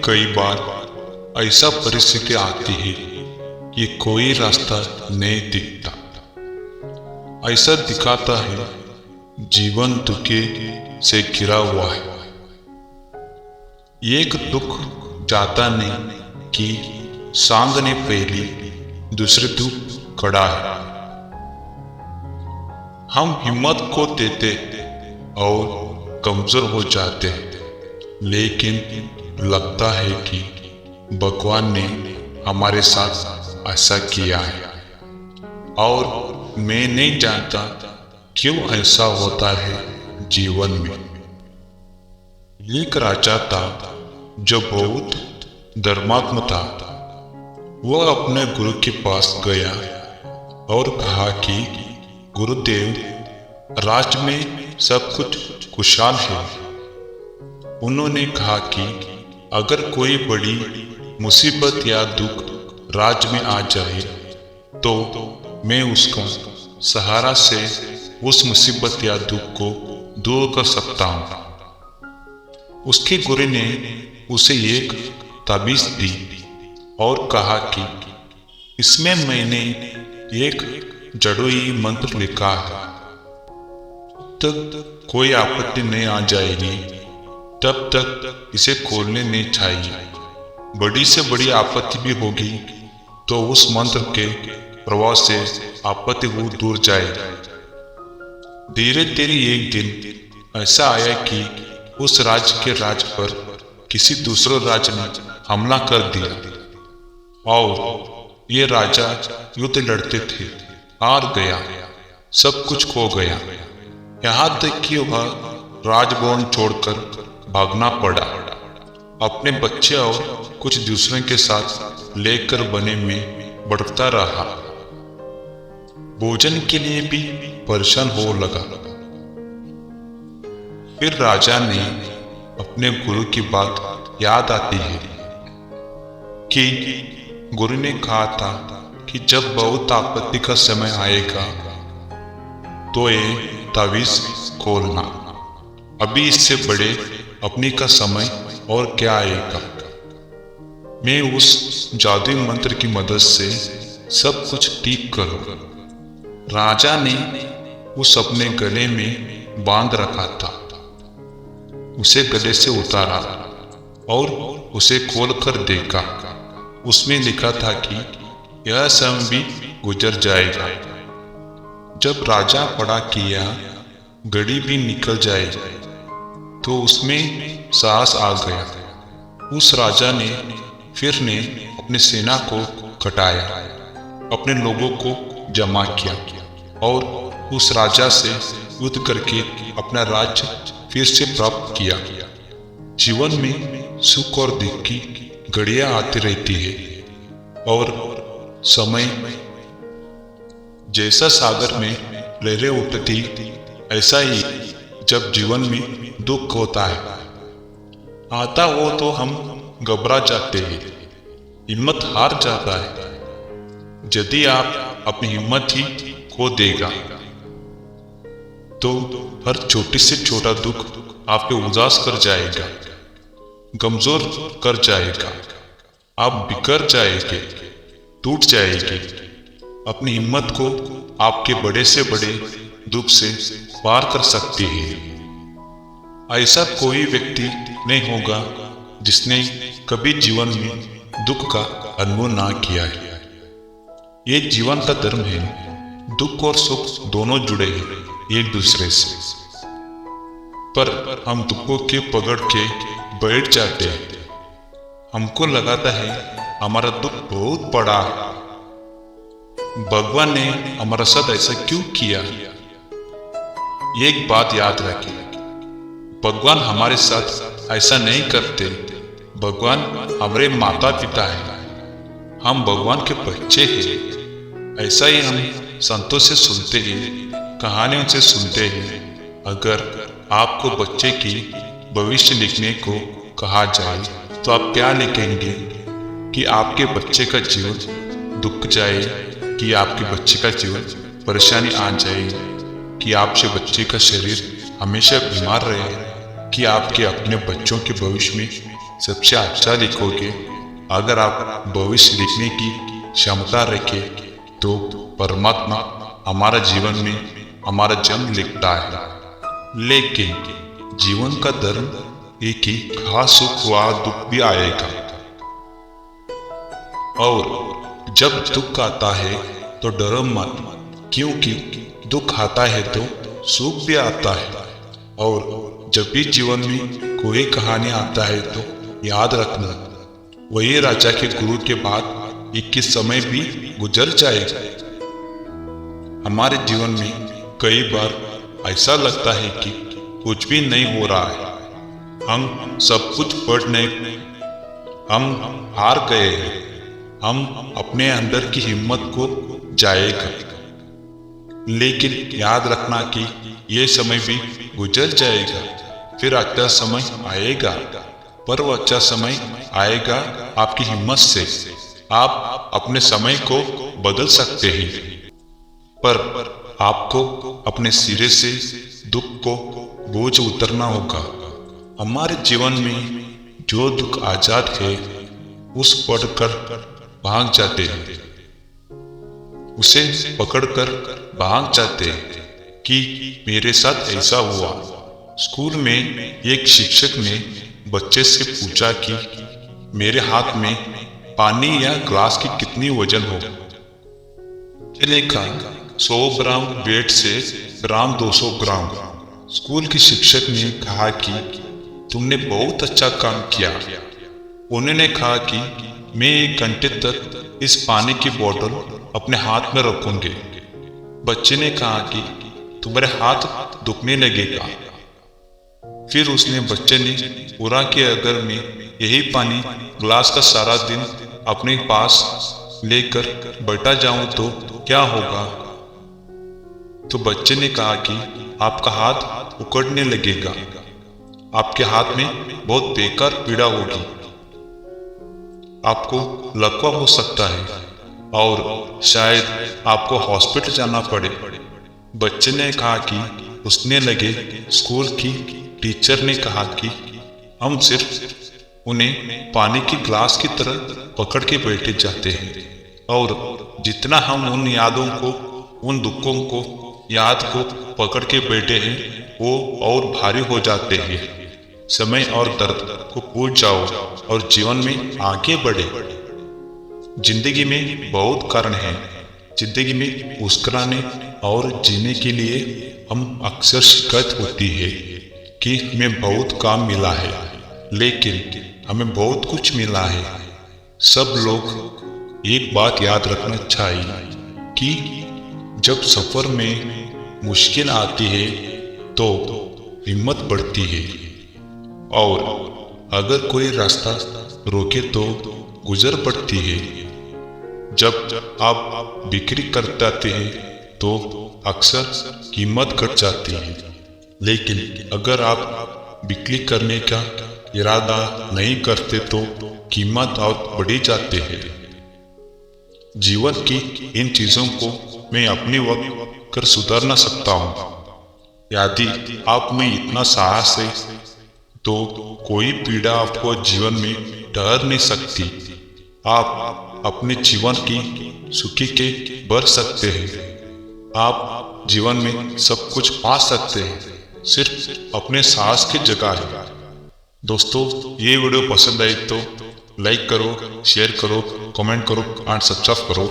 कई बार ऐसा परिस्थिति आती है कि कोई रास्ता नहीं दिखता। ऐसा दिखाता है जीवन दुखे से घिरा हुआ है। एक दुख जाता नहीं कि सामने पहली दूसरे दुख खड़ा है। हम हिम्मत को देते और कमजोर हो जाते हैं, लेकिन लगता है कि भगवान ने हमारे साथ ऐसा किया है और मैं नहीं जानता क्यों ऐसा होता है जीवन में। एक राजा था जो बहुत धर्मात्मा था। वह अपने गुरु के पास गया और कहा कि गुरुदेव, राज्य में सब कुछ खुशहाल है। उन्होंने कहा कि अगर कोई बड़ी मुसीबत या दुख राज्य में आ जाए तो मैं उसका सहारा से उस मुसीबत या दुख को दूर कर सकता हूँ। उसके गुरु ने उसे एक ताबीज दी और कहा कि इसमें मैंने एक जड़ोई मंत्र लिखा है। तब कोई आपत्ति नहीं आ जाएगी, तब तक इसे खोलने नहीं चाहिए। बड़ी से बड़ी आपत्ति भी होगी तो उस मंत्र के प्रभाव से आपत्ति वो दूर जाएगी। धीरे धीरे एक दिन ऐसा आया कि उस राज्य के राज पर किसी दूसरे राज्य ने हमला कर दिया और ये राजा युद्ध लड़ते थे, हार गया, सब कुछ खो गया। यहाँ तक कि वह राजभवन छोड़कर भागना पड़ा। अपने बच्चे और कुछ दूसरों के साथ लेकर बने में बढ़ता रहा। भोजन के लिए भी परेशान हो लगा। फिर राजा ने अपने गुरु की बात याद आती है कि गुरु ने कहा था कि जब बहुत आपत्ति का समय आएगा तो ये तावीज खोलना। अभी इससे बड़े अपनी का समय और क्या आएगा। मैं उस जादुई मंत्र की मदद से सब कुछ ठीक करूं। राजा ने उस अपने गले में बांध रखा था, उसे गले से उतारा और उसे खोलकर देखा। उसमें लिखा था कि यह समय भी गुजर जाएगा। जब राजा पड़ा किया घड़ी भी निकल जाएगी तो उसमें साहस आ गया। उस राजा ने फिर अपने सेना को घटाया, अपने लोगों को जमा किया और उस राजा से युद्ध करके अपना राज्य फिर से प्राप्त किया। जीवन में सुख और दुख की घड़ियां आती रहती है और समय जैसा सागर में लहरें उठती, ऐसा ही जब जीवन में दुख होता है आता हो तो हम घबरा जाते हैं, हिम्मत हार जाता है। यदि आप अपनी हिम्मत ही खो देगा तो हर छोटे से छोटा दुख आपको उदास कर जाएगा, कमजोर कर जाएगा। आप बिखर जाएंगे, टूट जाएंगे। अपनी हिम्मत को आपके बड़े से बड़े दुख से पार कर सकती है। ऐसा कोई व्यक्ति नहीं होगा जिसने कभी जीवन में दुख का अनुभव ना किया है। ये जीवन का धर्म है। दुख और सुख दोनों जुड़े हैं एक दूसरे से, पर हम दुखों के पकड़ के बैठ जाते हैं। हमको लगाता है हमारा दुख बहुत बड़ा है, भगवान ने हमारा साथ ऐसा क्यों किया। एक बात याद रखें, भगवान हमारे साथ ऐसा नहीं करते। भगवान हमारे माता पिता हैं, हम भगवान के बच्चे हैं। ऐसा ही हम संतों से सुनते हैं, कहानियों से सुनते हैं। अगर आपको बच्चे की भविष्य लिखने को कहा जाए तो आप क्या लिखेंगे? कि आपके बच्चे का जीवन दुख जाए, कि आपके बच्चे का जीवन परेशानी आ जाए, कि आपके बच्चे का शरीर हमेशा बीमार रहे, कि आपके अपने बच्चों के भविष्य में सबसे अच्छा लिखोगे, अगर आप भविष्य लिखने की क्षमता रखे, तो परमात्मा हमारा जीवन में हमारा जन्म लिखता है। लेकिन जीवन का धर्म एक ही, खास सुख व दुख भी आएगा, और जब दुख आता है तो डरो मत, क्योंकि दुख आता है तो सुख भी आता है। और जब भी जीवन में कोई कहानी आता है तो याद रखना, वही राजा के गुरु के बाद 21 समय भी गुजर जाएगा। हमारे जीवन में कई बार ऐसा लगता है कि कुछ भी नहीं हो रहा है, हम सब कुछ पढ़ने, हम हार गए हैं, हम अपने अंदर की हिम्मत को जाएगा। लेकिन याद रखना कि ये समय भी गुजर जाएगा, फिर अच्छा समय आएगा, पर वो अच्छा समय आएगा आपकी हिम्मत से। आप अपने समय को बदल सकते हैं, पर आपको अपने सिरे से दुख को बोझ उतरना होगा। हमारे जीवन में जो दुख आजाद है, उस पढ़कर भाग जाते हैं, उसे पकड़कर भाग जाते हैं कि मेरे साथ ऐसा हुआ। स्कूल में एक शिक्षक ने बच्चे से पूछा कि मेरे हाथ में पानी या ग्लास की कितनी वजन हो। मैंने कहा 100 ग्राम वेट से ग्राम 200 ग्राम। स्कूल के शिक्षक ने कहा कि तुमने बहुत अच्छा काम किया। उन्होंने कहा कि मैं 1 घंटे तक इस पानी की बोतल अपने हाथ में रखूंगे। बच्चे ने कहा कि तुम्हारे हाथ दुखने लगेगा। फिर उसने बच्चे ने पूरा कि अगर मैं यही पानी ग्लास का सारा दिन अपने पास लेकर बैठा जाऊं तो क्या होगा। तो बच्चे ने कहा कि आपका हाथ उकड़ने लगेगा, आपके हाथ में बहुत बेकार पीड़ा होगी, आपको लकवा हो सकता है और शायद आपको हॉस्पिटल जाना पड़े। बच्चे ने कहा कि उसने लगे स्कूल की टीचर ने कहा कि हम सिर्फ उन्हें पानी की ग्लास की तरह पकड़ के बैठे जाते हैं, और जितना हम उन यादों को, उन दुखों को, याद को पकड़ के बैठे हैं, वो और भारी हो जाते हैं। समय और दर्द को भूल जाओ और जीवन में आगे बढ़े। जिंदगी में बहुत कारण हैं। जिंदगी में मुस्कुराने और जीने के लिए हम अक्सर शिकायत होती है कि हमें बहुत काम मिला है, लेकिन हमें बहुत कुछ मिला है। सब लोग एक बात याद रखना चाहिए कि जब सफर में मुश्किल आती है तो हिम्मत बढ़ती है, और अगर कोई रास्ता रोके तो गुजर पड़ती है। जब आप बिक्री कर जाते हैं तो अक्सर कीमत घट जाती है, लेकिन अगर आप बिक्री करने का इरादा नहीं करते तो कीमत और बढ़ी जाती है। जीवन की इन चीजों को मैं अपने वक्त कर सुधार ना सकता हूँ। यदि आप में इतना साहस है तो कोई पीड़ा आपको जीवन में डर नहीं सकती। आप अपने जीवन की सुखी के बढ़ सकते हैं। आप जीवन में सब कुछ पा सकते हैं, सिर्फ अपने साहस की जगह है। दोस्तों, ये वीडियो पसंद आई तो लाइक करो, शेयर करो, कमेंट करो और सब्सक्राइब करो।